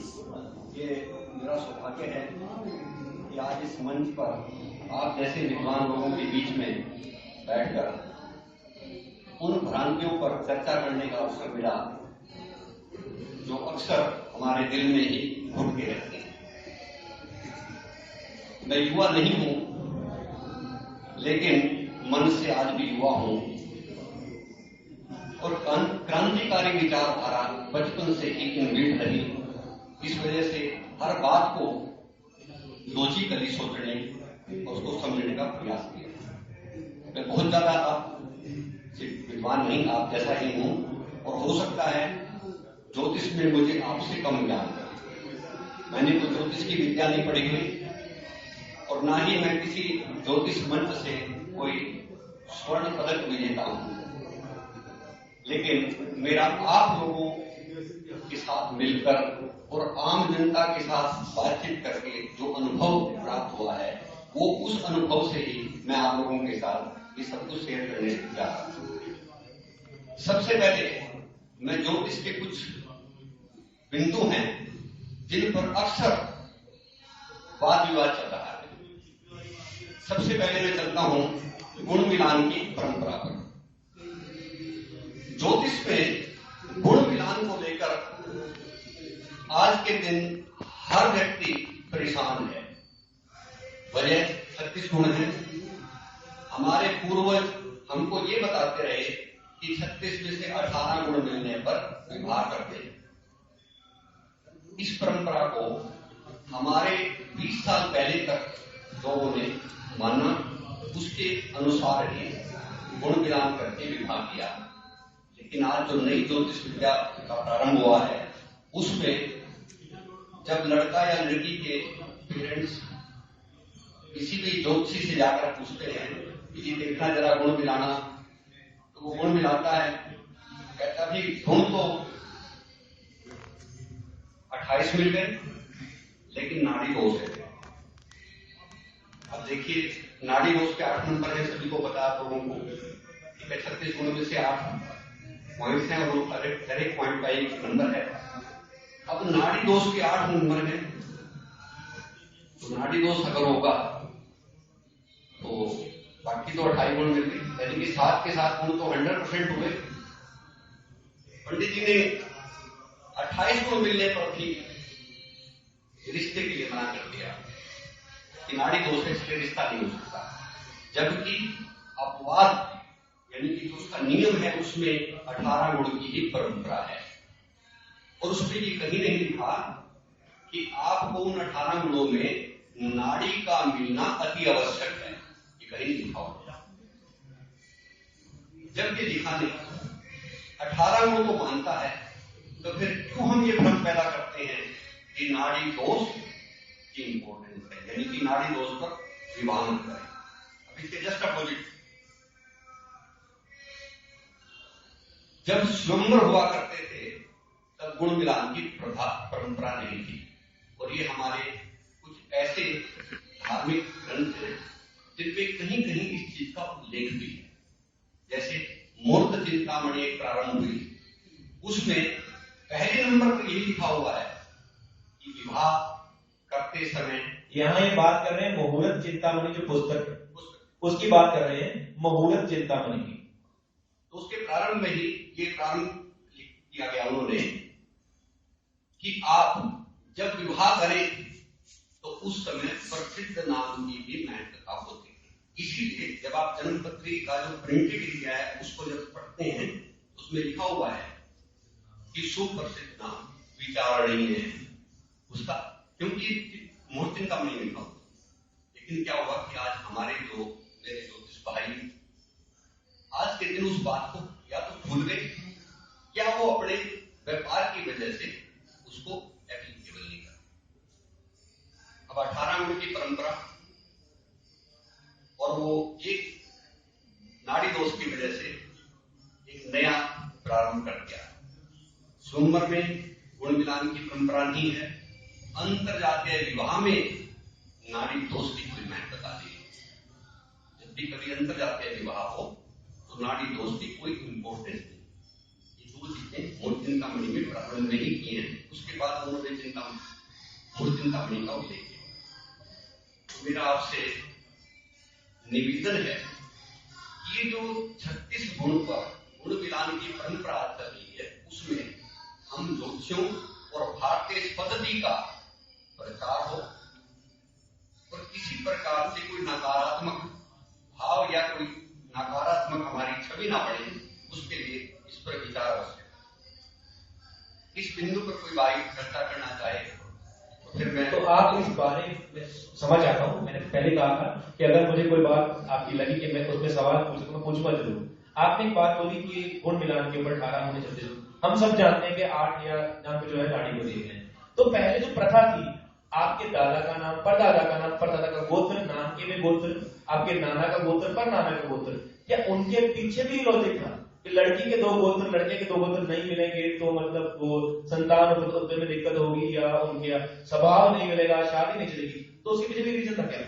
ये मेरा सौभाग्य है कि आज इस मंच पर आप जैसे विद्वान लोगों के बीच में बैठकर उन भ्रांतियों पर चर्चा करने का अवसर मिला जो अक्सर हमारे दिल में ही घुट के रहते हैं। मैं युवा नहीं हूं, लेकिन मन से आज भी युवा हूं और क्रांतिकारी विचारधारा बचपन से ही इनबिल्ट रही। इस वजह से हर बात को लॉजिकली सोचने और उसको समझने का प्रयास किया। मैं बहुत ज्यादा आप विद्वान नहीं, आप जैसा ही हूं और हो सकता है ज्योतिष में मुझे आपसे कम ज्ञान है। मैंने तो ज्योतिष की विद्या नहीं पढ़ी हुई और ना ही मैं किसी ज्योतिष मंच से कोई स्वर्ण पदक विजेता हूं, लेकिन मेरा आप लोगों के साथ मिलकर और आम जनता के साथ बातचीत करके जो अनुभव प्राप्त हुआ है, वो उस अनुभव से ही मैं आप लोगों के साथ ये सब कुछ शेयर करने जा रहा हूं। सबसे पहले मैं ज्योतिष के कुछ बिंदु हैं जिन पर अक्सर वाद विवाद चल रहा है। सबसे पहले मैं चलता हूं गुण मिलान की परंपरा पर। ज्योतिष में गुण मिलान को लेकर आज के दिन हर व्यक्ति परेशान है। वजह 36 गुण है। हमारे पूर्वज हमको ये बताते रहे कि 36 में से 18 गुण मिलने पर विवाह करते हैं। इस परंपरा को हमारे 20 साल पहले तक लोगों ने माना, उसके अनुसार ही गुण मिलान करके विवाह किया। लेकिन आज जो नई ज्योतिष विद्या का प्रारंभ हुआ है, उसमें जब लड़का या लड़की के पेरेंट्स किसी भी ज्योतिषी से जाकर पूछते हैं कि जी देखना जरा गुण मिलाना, तो वो गुण मिलाता है, कहता भी गुण तो 28 मिल गए, लेकिन नाड़ी दोष है। अब देखिए, नाड़ी दोष के 8 नंबर है, सभी को पता आप लोगों को कि 36 गुणों में से 8 पॉइंट्स हैं और हर एक पॉइंट का एक नंबर है। अब नाड़ी दोष के 8 नंबर हैं, तो नाड़ी दोष अगर होगा तो बाकी तो 28 गुण मिल गए, यानी कि 7 के 7 गुण तो 100% हुए। पंडित जी ने 28 गुण मिलने पर भी रिश्ते के लिए मना कर दिया कि नाड़ी दोष से रिश्ता नहीं हो सकता, जबकि अपवाद यानी कि जो उसका नियम है उसमें 18 गुण की ही परंपरा है। और उसमें ये कहीं नहीं लिखा कि आपको उन 18 गुणों में नाड़ी का मिलना अति आवश्यक है, ये कहीं नहीं लिखा होगा। जब ये लिखा नहीं 18 गुणों को मानता है, तो फिर क्यों हम ये भ्रम पैदा करते हैं कि नाड़ी दोष की इंपॉर्टेंस है, यानी कि नाड़ी दोष पर विवाह न करें। अब इसके जस्ट अपोजिट, जब स्वयंवर हुआ करते थे तब गुण मिलान की परंपरा नहीं थी। और ये हमारे कुछ ऐसे धार्मिक ग्रंथ हैं जिनमें कहीं कहीं इस चीज का उल्लेख भी है। जैसे मूर्त चिंतामणि एक प्रारंभ हुई, उसमें पहले नंबर पर यही लिखा हुआ है कि विवाह करते समय, यहाँ ये बात कर रहे हैं मुहूर्त चिंतामणि जो पुस्तक है उसकी बात कर रहे हैं, मुहूर्त चिंतामणि की। तो उसके प्रारंभ में ही ये प्रारंभ किया गया उन्होंने कि आप जब विवाह करें तो उस समय प्रसिद्ध नाम की भी महत्वता होती है। इसीलिए जब आप जन्मपत्री का जो प्रिंटेड एरिया है उसको जब पढ़ते हैं, उसमें लिखा हुआ है कि सुप्रसिद्ध नाम विचारणीय है उसका, क्योंकि मूर्ति का नहीं लिखा हुआ। लेकिन क्या हुआ कि आज हमारे जो मेरे ज्योतिष भाई आज के दिन उस बात को या तो भूल गए या वो अपने व्यापार की वजह से उसको एप्लीकेबल नहीं कर। अब 18 गुण की परंपरा और वो एक नाड़ी दोष की वजह से एक नया प्रारंभ कर दिया। स्वयंवर में गुण मिलान की परंपरा नहीं है, अंतरजातीय विवाह में नाड़ी दोष की कोई महत्वता नहीं है। जब भी कभी अंतरजातीय विवाह हो तो नाड़ी दोष की कोई इंपॉर्टेंस नहीं। ये दो चीजें मूर्ति का मणि में वर्णन नहीं किए हैं। उसके बाद उन्होंने चिंतामणि का उल्लेख किया। मेरा आपसे निवेदन है कि ये जो 36 गुण पर गुण मिलान की परंपरा चल रही है, उसमें हम ज्योतिषों और भारतीय पद्धति का प्रचार हो और किसी प्रकार से कोई नकारात्मक भाव या कोई नकारात्मक हमारी छवि ना बढ़े, उसके लिए इस पर विचार आवश्यक है। इस बिंदु पर कोई बारीक चर्चा करना चाहे तो फिर मैं तो आप इस बारे में समझ आता हूं। मैंने पहले कहा था कि अगर मुझे कोई बात आपकी लगी कि मैं उसमें सवाल पूछ सकूं, मैं पूछूंगा जरूर। आपने एक बात बोली कि गुण मिलान के ऊपर 18 होने चलते हैं। हम सब जानते हैं कि 8 या जहां पे जो है नाड़ी को दिए गए हैं। तो पहले जो प्रथा थी, आपके दादा का नाम, परदादा का नाम, परदादा का गोत्र, नानके में गोत्र, आपके नाना का गोत्र, परनाना का गोत्र, क्या उनके पीछे भी लॉजिक था कि लड़की के 2 गोत्र, लड़के के 2 गोत्र नहीं मिलेंगे तो मतलब वो संतान उत्पत्ति में दिक्कत होगी या उनके स्वभाव नहीं मिलेगा, शादी नहीं चलेगी? तो उसके पीछे भी रीजन था क्या?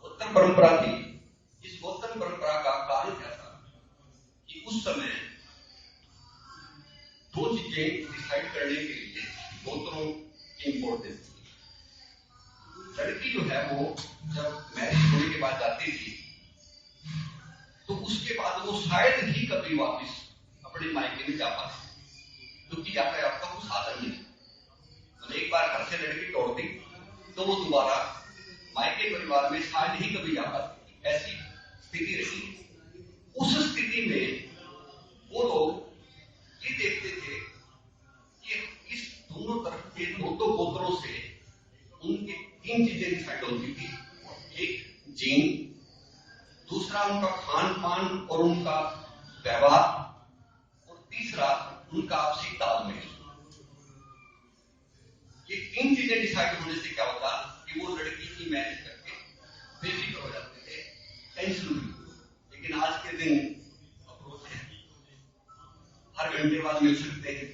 गोत्र परंपरा थी। इस गोत्र परंपरा का कारण क्या था कि उस समय 2 चीजें डिसाइड करने के लिए गोत्रों की इंपॉर्टेंस थी। लड़की जो है वो जब मैरिज होने के बाद जाती थी तो उसके बाद वो शायद ही कभी वापस अपने मायके में जा पाती, क्योंकि यातायात का कुछ साधन नहीं। तो एक बार घर से लड़की तोड़ती तो वो दोबारा मायके परिवार में शायद ही कभी जा पाती, ऐसी स्थिति रही। उस स्थिति में वो लोग ये देखते थे कि इस दोनों तरफ के 2 गोत्रों से उनकी 3 चीजें डिसाइड होती थी। एक जीन, दूसरा उनका खान पान और उनका व्यवहार, और तीसरा उनका आपसी तालमेल। ये 3 चीजें डिसाइड होने से क्या होता कि वो लड़की की मैरिज करके बेफिक्र हो जाते थे, टेंशन नहीं। लेकिन आज के दिन अप्रोच है, हर घंटे बाद मिल सकते हैं।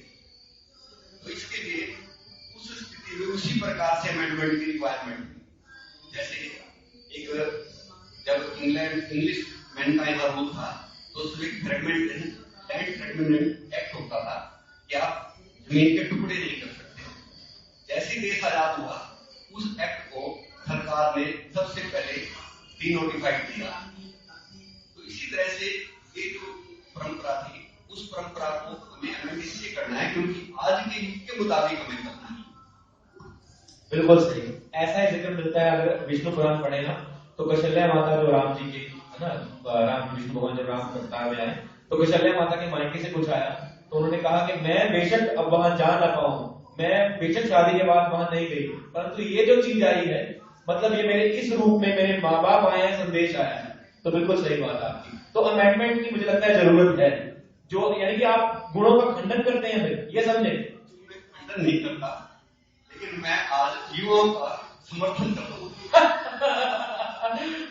तो इसके लिए उस स्थिति में उसी प्रकार से अमेंडमेंट की रिक्वायरमेंट, जैसे एक जब इंग्लिश मैन का यहाँ रूल था तो उसमें फ्रेगमेंट एक्ट होता था कि आप जमीन के टुकड़े नहीं कर सकते। जैसे देश आजाद हुआ उस एक्ट को सरकार ने सबसे पहले डिनोटिफाइड किया। तो इसी तरह से ये जो परंपरा थी उस परंपरा को हमें अमेंड इसलिए करना है क्योंकि आज के युग के मुताबिक हमें करना है। बिल्कुल सही। ऐसा ही जिक्र मिलता है अगर विष्णु पुराण पढ़ेगा तो कौशल्या माता जो राम जी की है ना, राम विष्णु भगवान जब राम अवतार में आए तो कौशल्या माता के मायके से कुछ आया तो उन्होंने कहा कि मैं बेशक अब वहां जा ना पाऊं, मैं बेशक शादी के बाद वहां नहीं गई, परंतु ये जो चीज आई है मतलब ये मेरे इस रूप में मेरे माँ बाप आए हैं, संदेश आया है। तो बिल्कुल सही बात है आपकी। तो अमेंडमेंट की मुझे लगता है जरूरत है, जो यानी कि आप गुणों का खंडन करते हैं, फिर ये समझे। मैं खंडन नहीं करता, लेकिन मैं आज युवाओं का समर्थन करता हूँ।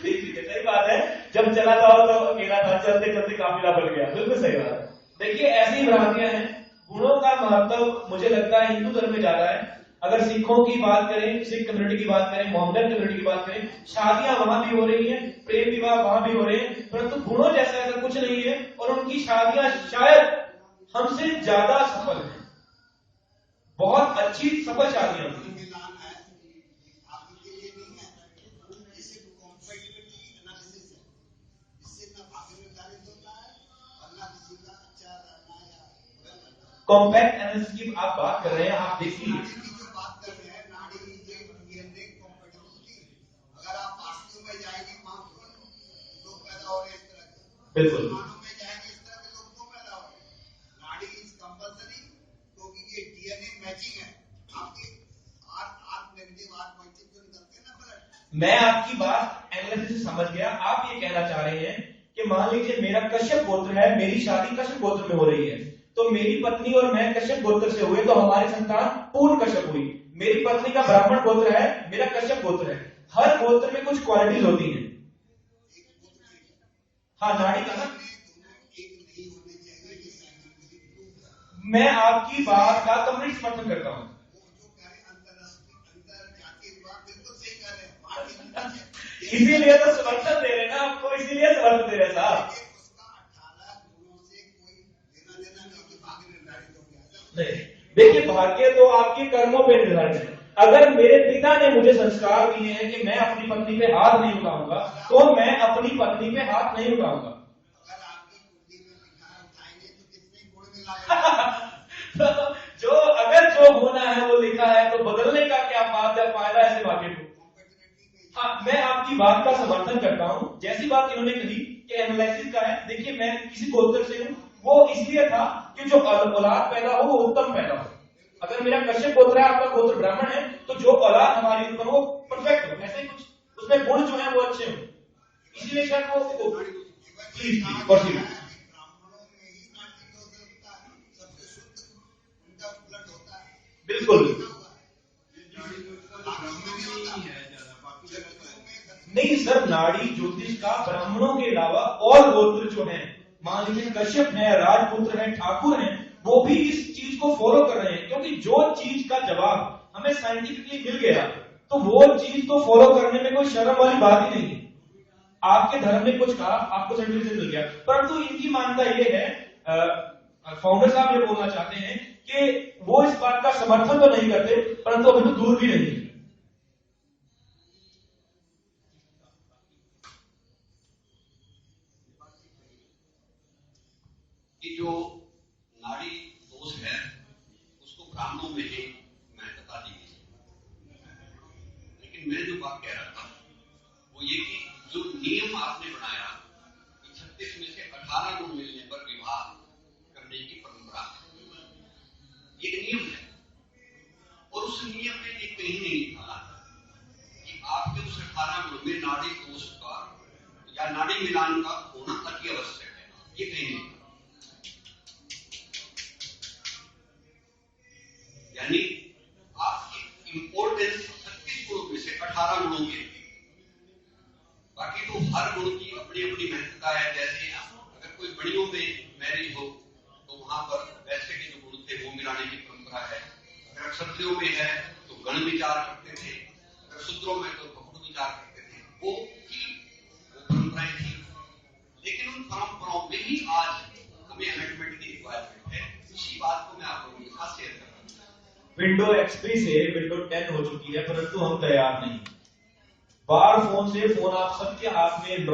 ठीक है, सही बात है। जब चला था तो अकेला था, चलते चलते काफिला बन गया। बिल्कुल सही बात है। देखिए ऐसी भ्रांतियां हैं। गुणों का महत्व मुझे लगता है हिंदू धर्म में ज्यादा है। अगर सिखों की बात करें, सिख कम्युनिटी की बात करें, मोहम्मदन कम्युनिटी की बात करें, शादियां वहां भी हो रही हैं, प्रेम विवाह वहां भी हो रहे हैं, परंतु गुणों जैसा ऐसा कुछ नहीं है और उनकी शादियां शायद हमसे ज्यादा सफल है, बहुत अच्छी सफल शादियां होती हैं। कॉम्पैक्ट एनालिसिस की आप बात कर रहे हैं, आप देखिए बात कर रहे हैं नाड़ी अगर आप वास्तु में जाएंगे लोग पैदा हो रहे हैं इस तरह के, बिल्कुल में जाएंगे इस तरह के लोग क्यों पैदा हो रहे हैं? नाड़ी इज कंपल्सरी क्योंकि ये डीएनए मैचिंग है। आपके आर नेगेटिव आर पॉजिटिव जो निकलते हैं ना ब्लड। मैं आपकी बात एनालिसिस से समझ गया। आप ये कहना चाह रहे हैं कि मान लीजिए मेरा कश्यप गोत्र है, मेरी शादी कश्यप गोत्र में हो रही है, तो मेरी पत्नी और मैं कश्यप गोत्र से हुए तो हमारी संतान पूर्ण कश्यप हुई। मेरी पत्नी का ब्राह्मण गोत्र है, मेरा कश्यप गोत्र है। हर गोत्र में कुछ क्वालिटीज होती हैं। हाँ, नाड़ी का ना, मैं आपकी बात का कंप्लीट समर्थन करता हूं। इसीलिए तो समर्थन दे रहे ना आपको, इसीलिए समर्थन दे रहे साहब। नहीं, देखिए भाग्य तो आपके कर्मों पे निर्भर है। अगर मेरे पिता ने मुझे संस्कार दिए हैं कि मैं अपनी पत्नी पे हाथ नहीं उठाऊंगा, तो मैं अपनी पत्नी पे हाथ नहीं उठाऊंगा। अगर आपकी कुंडली में लिखा है उठाएंगे तो कितने गुण मिला जो होना है वो लिखा है, तो बदलने का क्या बात है, फायदा ऐसे भाग्य को। हाँ, मैं आपकी बात का समर्थन करता हूं। जैसी बात इन्होंने कही कि एनालिसिस का है, देखिए मैं किसी गोत्र से हूं, वो इसलिए था कि जो औलाद पैदा हो वो उत्तम पैदा हो। अगर मेरा कश्यप गोत्र है, आपका गोत्र ब्राह्मण है, तो जो औलाद हमारी उत्पन्न हो परफेक्ट हो, ऐसे ही कुछ उसमें गुण जो है वो अच्छे हो, इसीलिए शायद वो प्लीज प्रोसीड। ब्राह्मणों में ही नाटी दोष होता है, सबसे शुद्ध उनका ब्लड होता है। बिल्कुल नहीं सर, नाड़ी ज्योतिष का ब्राह्मणों के अलावा और गोत्र जो हैं, मान लीजिए कश्यप है, राजपुत्र है, ठाकुर हैं, वो भी इस चीज को फॉलो कर रहे हैं, क्योंकि जो चीज का जवाब हमें साइंटिफिकली मिल गया तो वो चीज तो फॉलो करने में कोई शर्म वाली बात ही नहीं है। आपके धर्म ने कुछ कहा, आपको सर्टिफिकेट मिल गया, परंतु इनकी मान्यता ये है, फाउंडर साहब ये बोलना चाहते हैं कि वो इस बात का समर्थन तो नहीं करते, परंतु अभी तो दूर भी नहीं है। कि जो नाड़ी दोष है उसको ब्राह्मणों में ही महत्वता दी गई। लेकिन मैं जो बात कह रहा था वो ये कि जो नियम आपने बनाया कि 36 में से 18 गुण मिलने पर विवाह करने की परंपरा, ये नियम है, और उस नियम में ये कहीं नहीं लिखा कि आपके उस 18 गुण में नाड़ी दोष का या नाड़ी मिलान का होना अति आवश्यक है, ये कहीं नहीं। यानी आपकी इंपोर्टेंस 36 गुणों में से 18 गुणों की, बाकी तो हर गुण की अपनी अपनी महत्वता है। जैसे अगर कोई बड़ियों में मैरिज हो तो वहां पर वैसे के जो गुण थे वो मिलाने की परंपरा है। अगर क्षत्रियों में है तो गण विचार करते थे, अगर शूद्रों में तो बहुड़ विचार करते थे, वो परंपराएं थी। लेकिन उन परंपराओं में ही आज हमें अमेंडमेंट की रिक्वायरमेंट है। इसी बात को मैं आप लोगों के साथ शेयर कर रहा हूं। विंडो एक्सपी से विंडो 10 हो चुकी है, परंतु हम तैयार नहीं। बार फोन से फोन आप सबके हाथ में